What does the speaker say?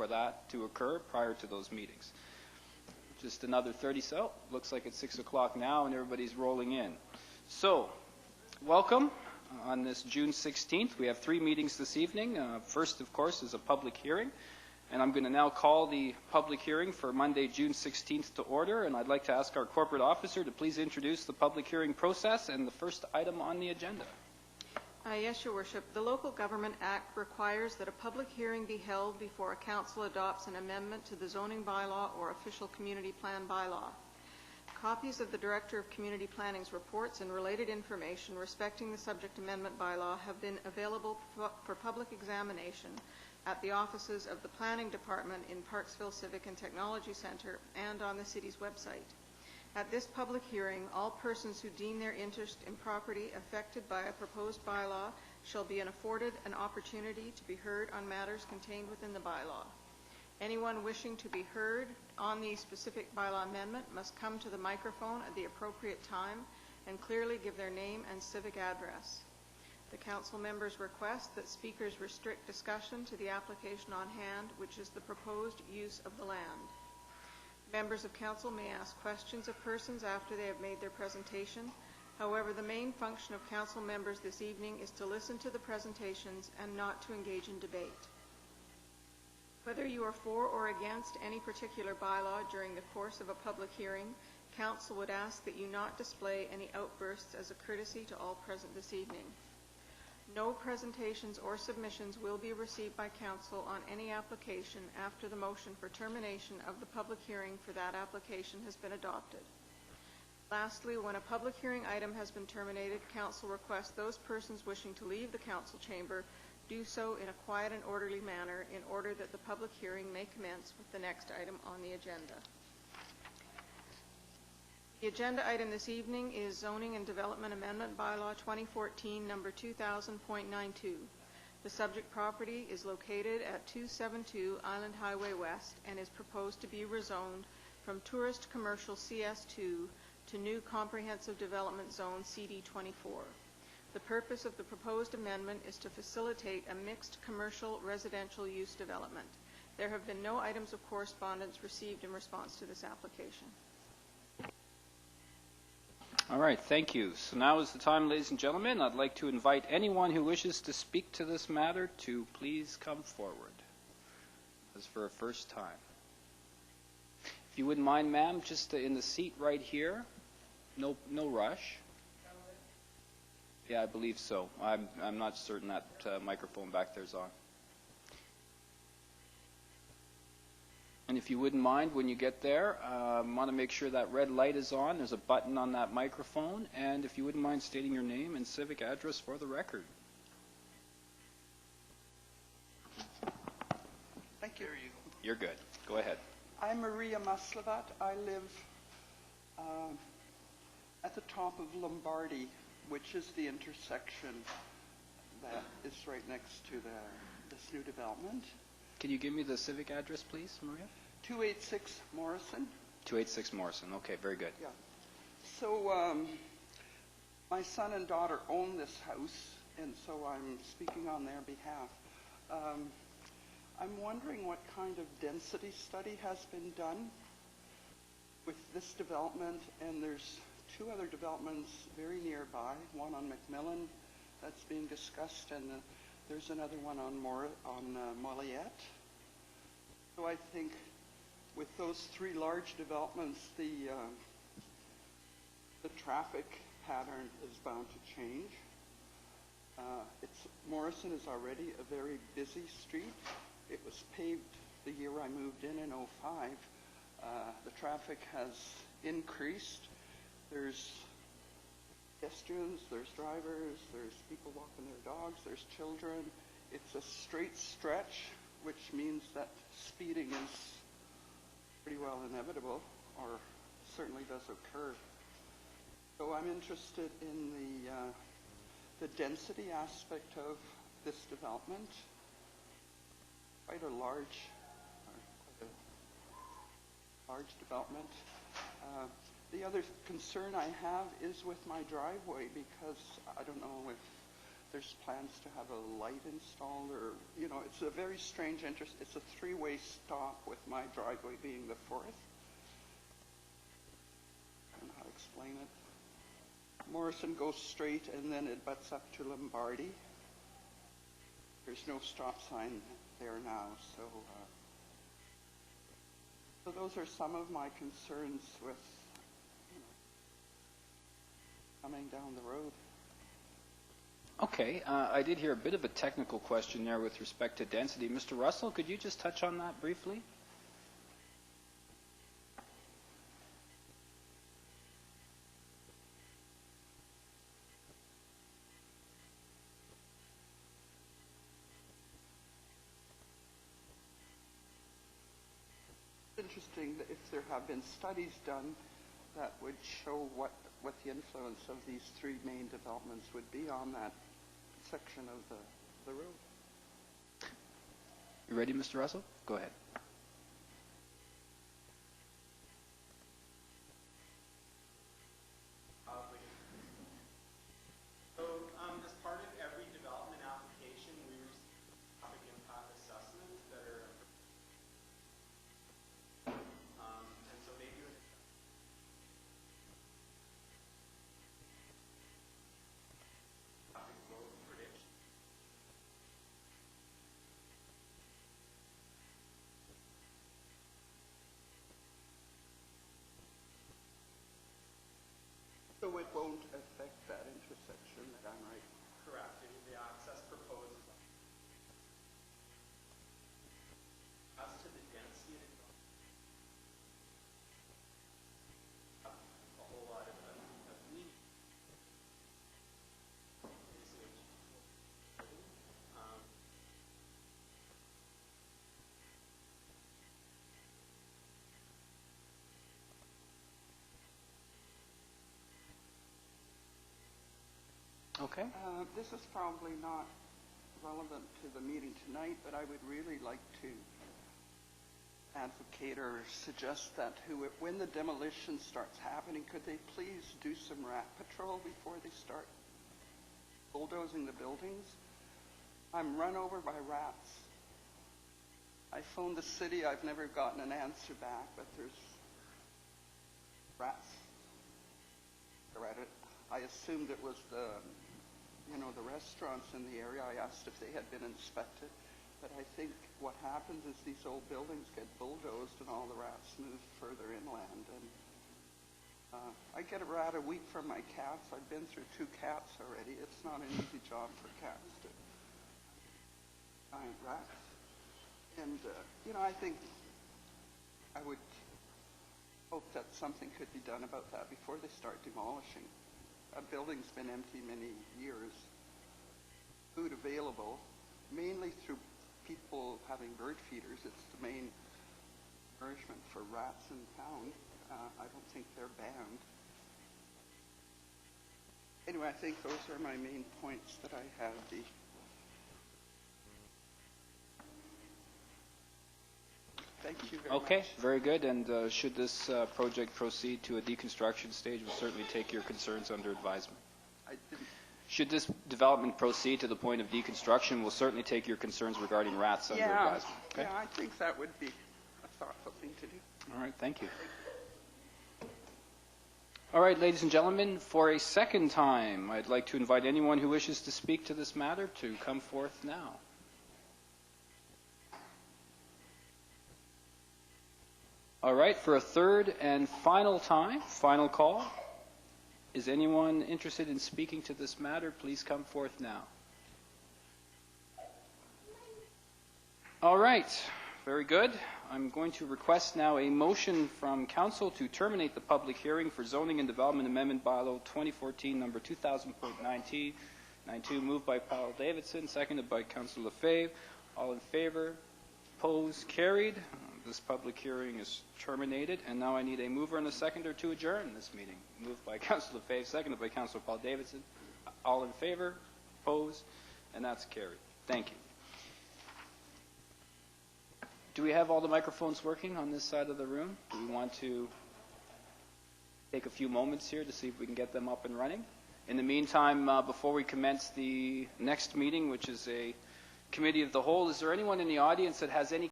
for that to occur prior to those meetings. Just another 30, so looks like it's 6 o'clock now and everybody's rolling in. So, welcome on this June 16th. We have 3 meetings this evening. First, of course, is a public hearing. And I'm going to now call the public hearing for Monday, June 16th to order. And I'd like to ask our corporate officer to please introduce the public hearing process and the first item on the agenda. Yes, Your Worship. The Local Government Act requires that a public hearing be held before a council adopts an amendment to the zoning bylaw or official community plan bylaw. Copies of the Director of Community Planning's reports and related information respecting the subject amendment bylaw have been available for public examination at the offices of the Planning Department in Parksville Civic and Technology Centre and on the city's website. At this public hearing, all persons who deem their interest in property affected by a proposed bylaw shall be afforded an opportunity to be heard on matters contained within the bylaw. Anyone wishing to be heard on the specific bylaw amendment must come to the microphone at the appropriate time and clearly give their name and civic address. The council members request that speakers restrict discussion to the application on hand, which is the proposed use of the land. Members of council may ask questions of persons after they have made their presentation. However, the main function of council members this evening is to listen to the presentations and not to engage in debate. Whether you are for or against any particular bylaw during the course of a public hearing, council would ask that you not display any outbursts as a courtesy to all present this evening. No presentations or submissions will be received by council on any application after the motion for termination of the public hearing for that application has been adopted. Lastly, when a public hearing item has been terminated, council requests those persons wishing to leave the council chamber do so in a quiet and orderly manner in order that the public hearing may commence with the next item on the agenda. The agenda item this evening is Zoning and Development Amendment Bylaw 2014 number 2000.92. The subject property is located at 272 Island Highway West and is proposed to be rezoned from Tourist Commercial CS2 to New Comprehensive Development Zone CD24. The purpose of the proposed amendment is to facilitate a mixed commercial residential use development. There have been no items of correspondence received in response to this application. All right, thank you. So now is the time, ladies and gentlemen. I'd like to invite anyone who wishes to speak to this matter to please come forward. This is for a first time. If you wouldn't mind, ma'am, just in the seat right here. No rush. Yeah, I believe so. I'm not certain that microphone back there is on. And if you wouldn't mind, when you get there, want to make sure that red light is on. There's a button on that microphone. And if you wouldn't mind stating your name and civic address for the record. Thank you. You're good. Go ahead. I'm Maria Maslavat. I live at the top of Lombardy, which is the intersection that is right next to this new development. Can you give me the civic address, please, Maria? 286 Morrison. 286 Morrison. Okay, very good. Yeah. So my son and daughter own this house, and so I'm speaking on their behalf. I'm wondering what kind of density study has been done with this development, and there's 2 other developments very nearby, one on McMillan that's being discussed, and there's another one on Moliette. So I think with those 3 large developments, the traffic pattern is bound to change. Morrison is already a very busy street. It was paved the year I moved in 2005. The traffic has increased. There's pedestrians, there's drivers, there's people walking their dogs, there's children. It's a straight stretch, which means that speeding is pretty well inevitable, or certainly does occur. So I'm interested in the density aspect of this development. Quite a large development. The other concern I have is with my driveway, because I don't know if there's plans to have a light installed, or, you know, it's a very strange interest. It's a three-way stop with my driveway being the fourth. I don't know how to explain it. Morrison goes straight and then it butts up to Lombardy. There's no stop sign there now, so those are some of my concerns with, you know, coming down the road. Okay, I did hear a bit of a technical question there with respect to density. Mr. Russell, could you just touch on that briefly? Interesting that if there have been studies done that would show what the influence of these three main developments would be on that section of the road. You ready, Mr. Russell? Go ahead. So, as part of every development application, we receive traffic impact assessments that are, and so they do traffic flow prediction. So it won't affect that intersection that I'm right. Correct. The access proposed is as to the density of a whole lot of need. Okay. This is probably not relevant to the meeting tonight, but I would really like to advocate or suggest that when the demolition starts happening, could they please do some rat patrol before they start bulldozing the buildings? I'm run over by rats. I phoned the city. I've never gotten an answer back, but there's rats. I assumed it was the restaurants in the area. I asked if they had been inspected, but I think what happens is these old buildings get bulldozed and all the rats move further inland. And I get a rat a week from my cats. I've been through 2 cats already. It's not an easy job for cats to find rats. And, I think I would hope that something could be done about that before they start demolishing. A building's been empty many years. Food available, mainly through people having bird feeders. It's the main nourishment for rats in town. I don't think they're banned. Anyway, I think those are my main points that I have. Thank you very much. Okay, very good. And should this project proceed to a deconstruction stage, we'll certainly take your concerns under advisement. I didn't. Should this development proceed to the point of deconstruction, we'll certainly take your concerns regarding rats under advisement. Okay? Yeah, I think that would be a thoughtful thing to do. All right, thank you. All right, ladies and gentlemen, for a second time, I'd like to invite anyone who wishes to speak to this matter to come forth now. All right, for a third and final time, final call. Is anyone interested in speaking to this matter? Please come forth now. All right, very good. I'm going to request now a motion from Council to terminate the public hearing for Zoning and Development Amendment Bylaw 2014 number 2000.92, moved by Paul Davidson, seconded by Councillor Lefebvre. All in favor? Opposed? Carried. This public hearing is terminated, and now I need a mover and a seconder to adjourn this meeting. Moved by Councillor Lefebvre, seconded by Councillor Paul Davidson. All in favor? Opposed? And that's carried. Thank you. Do we have all the microphones working on this side of the room? Do we want to take a few moments here to see if we can get them up and running? In the meantime, before we commence the next meeting, which is a committee of the whole, is there anyone in the audience that has any